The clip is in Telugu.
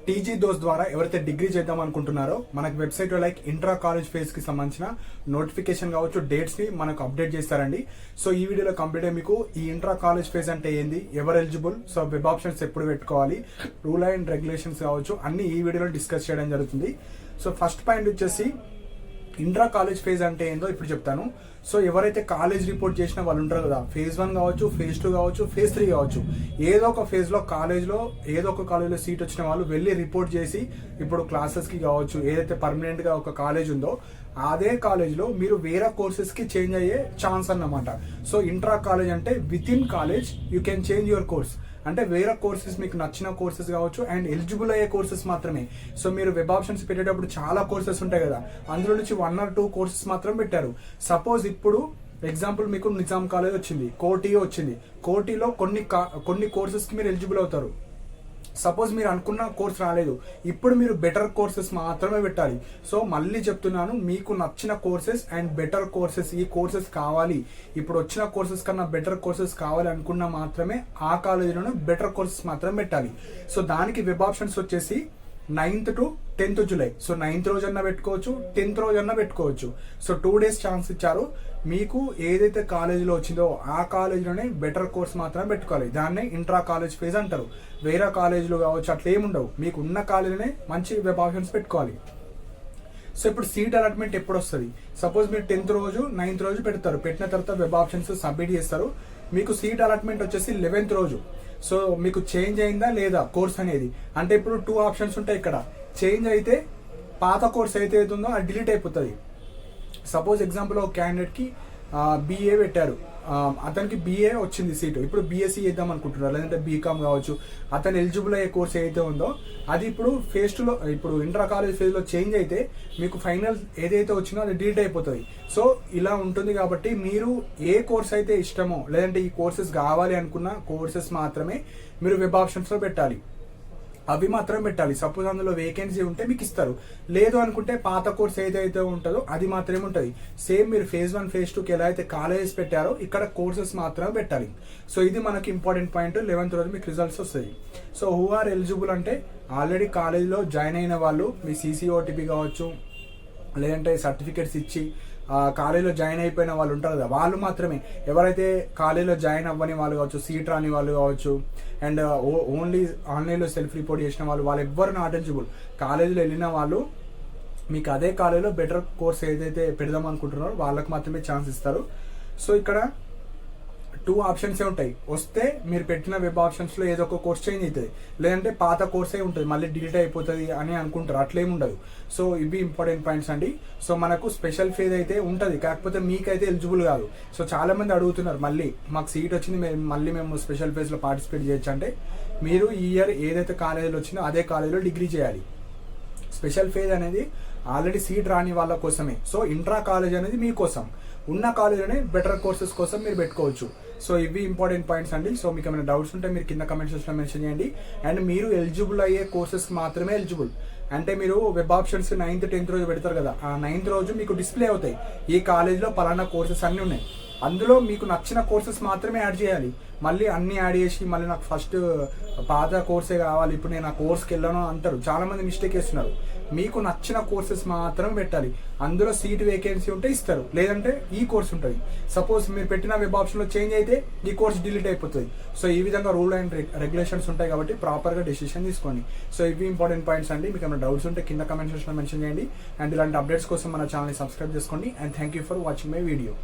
టీజీ దోస్ ద్వారా ఎవరైతే డిగ్రీ చేద్దాం అనుకుంటున్నారో మనకు వెబ్సైట్లో లైక్ ఇంట్రా కాలేజ్ ఫేజ్ కి సంబంధించిన నోటిఫికేషన్ కావచ్చు డేట్స్ ని మనకు అప్డేట్ చేస్తారండి. సో ఈ వీడియోలో కంప్లీట్ మీకు ఈ ఇంట్రా కాలేజ్ ఫేజ్ అంటే ఏంది, ఎవరు ఎలిజిబుల్, సో వెబ్ ఆప్షన్స్ ఎప్పుడు పెట్టుకోవాలి, రూల్ అండ్ రెగ్యులేషన్స్ కావచ్చు అన్ని ఈ వీడియోలో డిస్కస్ చేయడం జరుగుతుంది. సో ఫస్ట్ పాయింట్ వచ్చేసి ఇంట్రా కాలేజ్ ఫేజ్ అంటే ఏందో ఇప్పుడు చెప్తాను. సో ఎవరైతే కాలేజ్ రిపోర్ట్ చేసిన వాళ్ళు ఉంటారు కదా, ఫేజ్ 1 కావచ్చు, ఫేజ్ 2 కావచ్చు, ఫేజ్ 3 కావచ్చు, ఏదో ఒక ఫేజ్ లో కాలేజ్లో ఏదో ఒక కాలేజ్లో సీట్ వచ్చిన వాళ్ళు వెళ్ళి రిపోర్ట్ చేసి ఇప్పుడు క్లాసెస్ కి కావచ్చు, ఏదైతే పర్మనెంట్ గా ఒక కాలేజ్ ఉందో అదే కాలేజ్ లో మీరు వేరే కోర్సెస్ కి చేంజ్ అయ్యే ఛాన్స్ అన్నమాట. సో ఇంట్రా కాలేజ్ అంటే with in college you can change your course, అంటే వేరే కోర్సెస్ మీకు నచ్చిన కోర్సెస్ కావచ్చు అండ్ ఎలిజిబుల్ అయ్యే కోర్సెస్ మాత్రమే. సో మీరు వెబ్ ఆప్షన్స్ పెట్టేటప్పుడు చాలా కోర్సెస్ ఉంటాయి కదా, అందులో నుంచి 1 or 2 కోర్సెస్ మాత్రం పెట్టారు. సపోజ్ ఇప్పుడు ఎగ్జాంపుల్ మీకు నిజాం కాలేజ్ వచ్చింది, కోటి వచ్చింది, కోటిలో కొన్ని కోర్సెస్ కి మీరు ఎలిజిబుల్ అవుతారు. సపోజ్ మీరు అనుకున్న కోర్స్ రాలేదు, ఇప్పుడు మీరు బెటర్ కోర్సెస్ మాత్రమే పెట్టాలి. సో మళ్ళీ చెప్తున్నాను, మీకు నచ్చిన కోర్సెస్ అండ్ బెటర్ కోర్సెస్, ఈ కోర్సెస్ కావాలి, ఇప్పుడు వచ్చిన కోర్సెస్ కన్నా బెటర్ కోర్సెస్ కావాలి అనుకున్నా మాత్రమే ఆ కాలేజీలోనే బెటర్ కోర్సెస్ మాత్రం పెట్టాలి. సో దానికి వెబ్ ఆప్షన్స్ వచ్చేసి 9th to 10th July. So 9th రోజన్నా పెట్టుకోవచ్చు, 10th రోజన్నా పెట్టుకోవచ్చు. సో 2 days ఛాన్స్ ఇచ్చారు. మీకు ఏదైతే కాలేజీలో వచ్చిందో ఆ కాలేజీలోనే బెటర్ కోర్స్ మాత్రం పెట్టుకోవాలి. దాన్నే ఇంట్రా కాలేజ్ ఫేజ్ అంటారు. వేరే కాలేజీలో కావచ్చు అట్లా ఏముండవు, మీకు ఉన్న కాలేజీలోనే మంచి వెబ్ ఆప్షన్స్ పెట్టుకోవాలి. సో ఇప్పుడు సీట్ అలాట్మెంట్ ఎప్పుడు వస్తుంది, సపోజ్ మీరు 10th రోజు 9th రోజు పెడతారు, పెట్టిన తర్వాత వెబ్ ఆప్షన్స్ సబ్మిట్ చేస్తారు. మీకు సీట్ అలాట్మెంట్ వచ్చేసి 11th రోజు. సో మీకు చేంజ్ అయిందా లేదా కోర్స్ అనేది, అంటే ఇప్పుడు 2 ఆప్షన్స్ ఉంటాయి. ఇక్కడ చేంజ్ అయితే పాత కోర్స్ అయితే అవుతుందో అది డిలీట్ అయిపోతుంది. సపోజ్ ఎగ్జాంపుల్ ఒక క్యాండిడేట్ కి బిఏ పెట్టారు, అతనికి బిఏ వచ్చింది సీటు, ఇప్పుడు బిఎస్సీ చేద్దాం అనుకుంటున్నారు, లేదంటే బీకామ్ కావచ్చు, అతను ఎలిజిబుల్ అయ్యే కోర్స్ ఏదైతే ఉందో అది ఇప్పుడు ఫేజ్ 2లో, ఇప్పుడు ఇంటర్ కాలేజ్ ఫేజ్ లో చేంజ్ అయితే మీకు ఫైనల్ ఏదైతే వచ్చిందో అది డిలీట్ అయిపోతుంది. సో ఇలా ఉంటుంది కాబట్టి మీరు ఏ కోర్స్ అయితే ఇష్టమో, లేదంటే ఈ కోర్సెస్ కావాలి అనుకున్న కోర్సెస్ మాత్రమే మీరు వెబ్ ఆప్షన్స్ లో పెట్టాలి, అవి మాత్రం పెట్టాలి. సపోజ్ అందులో వేకెన్సీ ఉంటే మీకు ఇస్తారు, లేదు అనుకుంటే పాత కోర్స్ ఏదైతే ఉంటుందో అది మాత్రమే ఉంటుంది. సేమ్ మీరు ఫేజ్ 1 ఫేజ్ 2కి ఎలా అయితే కాలేజెస్ పెట్టారో ఇక్కడ కోర్సెస్ మాత్రమే పెట్టాలి. సో ఇది మనకి ఇంపార్టెంట్ పాయింట్. 11th రోజు మీకు రిజల్ట్స్ వస్తాయి. సో హూ ఆర్ ఎలిజిబుల్ అంటే ఆల్రెడీ కాలేజ్లో జాయిన్ అయిన వాళ్ళు, మీ CCOTP కావచ్చు, లేదంటే సర్టిఫికేట్స్ ఇచ్చి కాలేజీలో జాయిన్ అయిపోయిన వాళ్ళు ఉంటారు కదా, వాళ్ళు మాత్రమే. ఎవరైతే కాలేజీలో జాయిన్ అవ్వని వాళ్ళు కావచ్చు, సీట్ రాని వాళ్ళు కావచ్చు, అండ్ ఓన్లీ ఆన్లైన్లో సెల్ఫ్ రిపోర్ట్ చేసిన వాళ్ళు ఎవ్వరు నాట్ ఎలిజిబుల్. కాలేజీలో వెళ్ళిన వాళ్ళు మీకు అదే కాలేజీలో బెటర్ కోర్స్ ఏదైతే పెడదాం అనుకుంటున్నారో వాళ్ళకి మాత్రమే ఛాన్స్ ఇస్తారు. సో ఇక్కడ 2 ఆప్షన్సే ఉంటాయి. వస్తే మీరు పెట్టిన వెబ్ ఆప్షన్స్ లో ఏదో ఒక కోర్స్ చేంజ్ అవుతుంది, లేదంటే పాత కోర్సే ఉంటుంది, మళ్ళీ డిలీట్ అయిపోతుంది అని అనుకుంటారు, అట్లేమి ఉండదు. సో ఇవి ఇంపార్టెంట్ పాయింట్స్ అండి. సో మనకు స్పెషల్ ఫేజ్ అయితే ఉంటుంది, కాకపోతే మీకైతే ఎలిజిబుల్ కాదు. సో చాలా మంది అడుగుతున్నారు, మళ్ళీ మాకు సీట్ వచ్చింది, మళ్ళీ మేము స్పెషల్ ఫేజ్ లో పార్టిసిపేట్ చేయొచ్చు అంటే, మీరు ఈ ఇయర్ ఏదైతే కాలేజీలో వచ్చిందో అదే కాలేజీలో డిగ్రీ చేయాలి. స్పెషల్ ఫేజ్ అనేది ఆల్రెడీ సీట్ రాని వాళ్ళ కోసమే. సో ఇంట్రా కాలేజ్ అనేది మీకోసం, ఉన్న కాలేజీలోనే బెటర్ కోర్సెస్ కోసం మీరు పెట్టుకోవచ్చు. సో ఇవి ఇంపార్టెంట్ పాయింట్స్ అండి. సో మీకు ఏమైనా డౌట్స్ ఉంటే మీరు కింద కమెంట్ సెక్షన్లో మెన్షన్ చేయండి. అండ్ మీరు ఎలిజిబుల్ అయ్యే కోర్సెస్ మాత్రమే ఎలిజిబుల్, అంటే మీరు వెబ్ ఆప్షన్స్ 9th 10th రోజు పెడతారు కదా, ఆ 9th రోజు మీకు డిస్ప్లే అవుతాయి ఈ కాలేజ్లో పలానా కోర్సెస్ అన్నీ ఉన్నాయి, అందులో మీకు నచ్చిన కోర్సెస్ మాత్రమే యాడ్ చేయాలి. మళ్ళీ అన్ని యాడ్ చేసి మళ్ళీ నాకు ఫస్ట్ పాత కోర్సే కావాలి, ఇప్పుడు నేను ఆ కోర్స్కి వెళ్ళాను అంటారు. చాలా మంది మిస్టేక్ చేస్తున్నారు. మీకు నచ్చిన కోర్సెస్ మాత్రం పెట్టాలి, అందులో సీట్ వేకెన్సీ ఉంటే ఇస్తారు, లేదంటే ఈ కోర్స్ ఉంటుంది. సపోజ్ మీరు పెట్టిన వెబ్ ఆప్షన్లో చేంజ్ అయితే ఈ కోర్స్ డిలీట్ అయిపోతుంది. సో ఈ విధంగా రూల్ అండ్ రెగ్యులేషన్స్ ఉంటాయి కాబట్టి ప్రాపర్గా డెసిషన్ తీసుకోండి. సో ఇవి ఇంపార్టెంట్ పాయింట్స్ అండి. మీకు ఏమైనా డౌట్స్ ఉంటే కింద కమెంట్ సెక్షన్లో మెన్షన్ చేయండి. అండ్ ఇలాంటి అప్డేట్స్ కోసం మన ఛానల్ని సబ్స్క్రైబ్ చేసుకోండి. And thank you for watching my video.